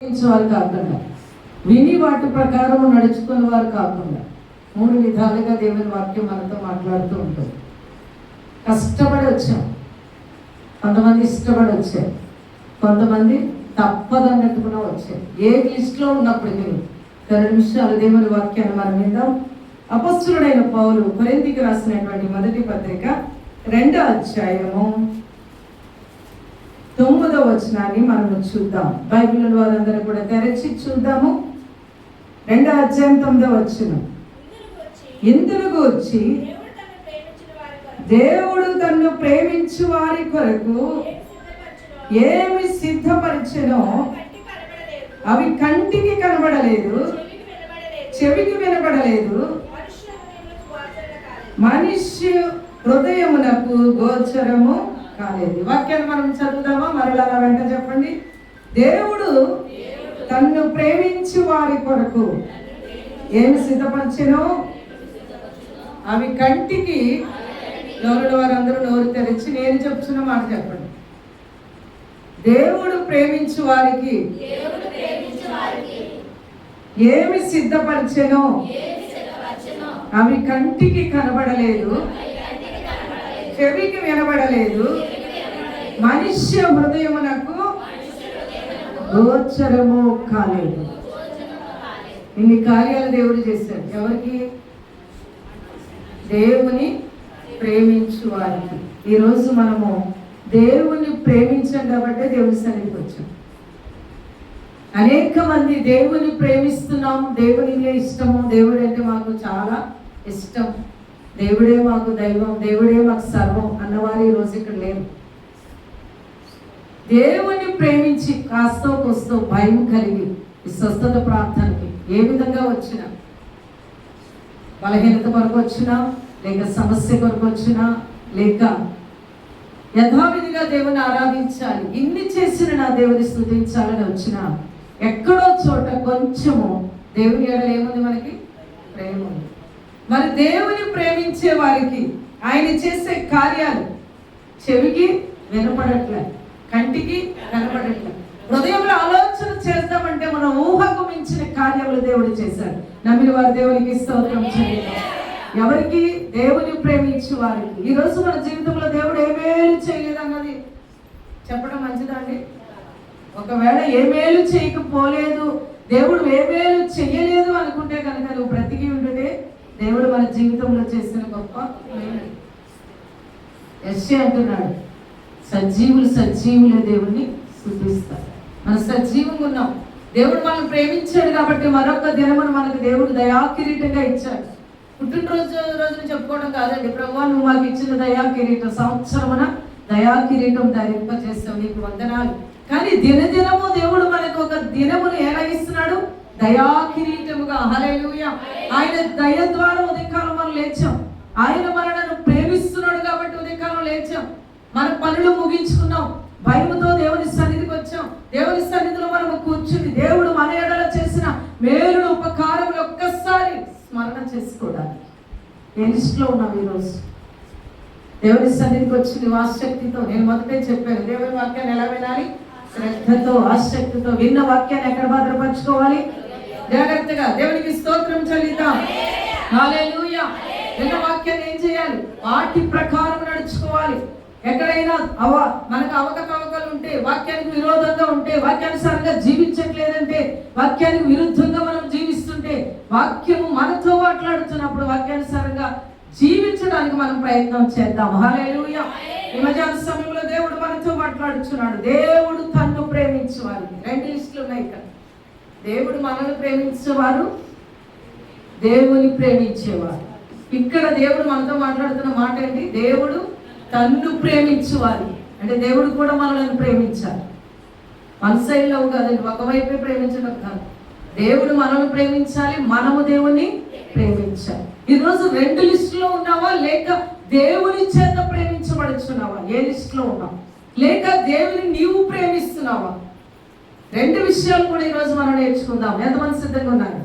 వారు కాకుండా, విని వాటి ప్రకారం నడుచుకున్న వారు కాకుండా, 3 విధాలుగా దేవుని వాక్యం మనతో మాట్లాడుతూ ఉంటుంది. కష్టపడి వచ్చాం, కొంతమంది ఇష్టపడి వచ్చారు, కొంతమంది తప్పదన్నట్టు కూడా వచ్చారు. ఏ లిస్టులో ఉన్నప్పటికీ 2 నిమిషాలు దేవుని వాక్యాన్ని మనం విందాం. అపొస్తలుడైన పౌలు కొరింథీకి రాసినటువంటి మొదటి పత్రిక 2వ అధ్యాయము 9వ వచనాన్ని మనం చూద్దాం. బైబిల్ వారందరూ కూడా తెరచి చూద్దాము. 2వ అధ్యాయం 9వ వచనం. ఇందుకు వచ్చి దేవుడు తన్ను ప్రేమించు వారి కొరకు ఏమి సిద్ధపరిచెనో అవి కంటికి కనబడలేదు, చెవికి వినబడలేదు, మనిషి హృదయమునకు గోచరము కాలేదు. వాక్యాన్ని మనం చదువుదామా? మరలా వెంట చెప్పండి. దేవుడు తన్ను ప్రేమించు వారి కొరకు ఏమి సిద్ధపరిచెనో అవి కంటికి, నోరుడు వారందరూ నోరు తెరిచి నేను చెప్తున్న మాట చెప్పండి. దేవుడు ప్రేమించు వారికి ఏమి సిద్ధపరిచెనో అవి కంటికి కనబడలేదు, చెవికి వినబడలేదు, మనుష్య హృదయమునకు గోచరము కాలేదు. ఇన్ని కార్యాలు దేవుడు చేశాడు. ఎవరికి? దేవుని ప్రేమించు వారికి. ఈరోజు మనము దేవుని ప్రేమించాం కాబట్టి దేవుని సన్నిధికి వచ్చాం. అనేక మంది దేవుని ప్రేమిస్తున్నాం, దేవునికే ఇష్టము, దేవుడు అంటే మాకు చాలా ఇష్టం, దేవుడే మాకు దైవం, దేవుడే మాకు సర్వం అన్నవారు ఈరోజు ఇక్కడ లేరు. దేవుని ప్రేమించి కాస్తో కోస్తో భయం కలిగి ఈ స్వస్థత ప్రార్థనకి ఏ విధంగా వచ్చినా, బలహీనత కొరకు వచ్చినా, లేక సమస్య కొరకు వచ్చినా, లేక యథావిధిగా దేవుని ఆరాధించాలి, ఇన్ని చేసిన నా దేవుని స్తుతించాలని వచ్చినా, ఎక్కడో చోట కొంచెము దేవుని ఎడల ఏముంది? మనకి ప్రేమ ఉంది. మరి దేవుని ప్రేమించే వారికి ఆయన చేసే కార్యాలు చెవికి వినపడట్లే, కంటికి కనపడట్లే, హృదయంలో ఆలోచన చేద్దామంటే మన ఊహకు మించిన కార్యములు దేవుడు చేశాడు. నమ్మిన వారు దేవునికి స్తోత్రం చేయండి. ఎవరికి? దేవుని ప్రేమించే వారికి. ఈరోజు మన జీవితంలో దేవుడు ఏమేలు చేయలేదు అన్నది చెప్పడం మంచిదండి. ఒకవేళ ఏమేలు చేయకపోలేదు, దేవుడు ఏమేలు చెయ్యలేదు అనుకుంటే కనుక నువ్వు బ్రతికి ఉంటే దేవుడు మన జీవితంలో చేసిన గొప్ప యెషయా అంటున్నాడు, సజీవులే దేవుణ్ణి స్తుతిస్తారు. మన సజీవంగా ఉన్నాం. దేవుడు మనల్ని ప్రేమించాడు కాబట్టి మరొక దినమును మనకు దేవుడు దయాకిరీటంగా ఇచ్చాడు. రోజున చెప్పుకోవడం కాదండి, ప్రభువా నువ్వు మాకు ఇచ్చిన దయాకిరీటం, సంవత్సరమున దయాకిరీటం ధరింపజేస్తావు, నీకు వందనాలు. కానీ దినదినము దేవుడు మనకు ఒక దినమును ఎలా ఇస్తున్నాడు? దయాకిరీటముగా. హల్లెలూయా. ఆయన దయ ద్వారా ఉదయకాలం మనం లేచాం. ఆయన మనలను ప్రేమిస్తున్నాడు కాబట్టి ఉదయకాలం లేచాం. మన పనులు ముగించుకున్నాం, భయముతో దేవుని సన్నిధికి వచ్చాం. దేవుని సన్నిధిలో మనము కూర్చుని దేవుడు మన ఎడల చేసిన మేలుడు ఉపకారములు ఒక్కసారి స్మరణ చేసుకోవడానికి ఏ లిస్టులో ఉన్నాం ఈరోజు? దేవుని సన్నిధికి వచ్చి ఆసక్తితో, నేను మొదటే చెప్పాను, దేవుని వాక్యాన్ని ఎలా వినాలి? శ్రద్ధతో, ఆసక్తితో. విన్న వాక్యాన్ని ఎక్కడ భద్రపరచుకోవాలి? జాగ్రత్తగా దేవునికి స్తోత్రం చెల్లిద్దాం. హల్లెలూయా. విన్న వాక్యాన్ని ఏం చేయాలి? వాటి ప్రకారం నడుచుకోవాలి. ఎక్కడైనా మనకు అవకతవకలు ఉంటే, వాక్యానికి విరోధంగా ఉంటే, వాక్యానుసారంగా జీవించట్లేదంటే, వాక్యానికి విరుద్ధంగా మనం జీవిస్తుంటే, వాక్యము మనతో మాట్లాడుతున్నప్పుడు వాక్యానుసారంగా జీవించడానికి మనం ప్రయత్నం చేద్దాం. హల్లెలూయా. ఈ మధ్యాహ్న సమయంలో దేవుడు మనతో మాట్లాడుతున్నాడు. దేవుడు తన్ను ప్రేమించేవారు. 2 లిస్టులు ఉన్నాయి ఇక్కడ. దేవుడు మనల్ని ప్రేమించేవారు, దేవుని ప్రేమించేవారు. ఇక్కడ దేవుడు మనతో మాట్లాడుతున్న మాట ఏంటి? దేవుడు తన్ను ప్రేమించేవారు. అంటే దేవుడు కూడా మనల్ని ప్రేమించాలి. వన్ సైడ్ లవ్ కాదండి, ఒకవైపే ప్రేమించడం కాదు. దేవుడు మనల్ని ప్రేమించాలి, మనము దేవుని ప్రేమించాలి. ఈరోజు 2 లిస్టులో ఉన్నావా? లేక దేవుని చేత ప్రేమించబడుచున్నావా? ఏ లిస్టులో ఉన్నావు? లేక దేవుని నీవు ప్రేమిస్తున్నావా? 2 విషయాలు కూడా ఈరోజు మనం నేర్చుకుందాం. ఎంతమంది సిద్ధంగా ఉన్నారు?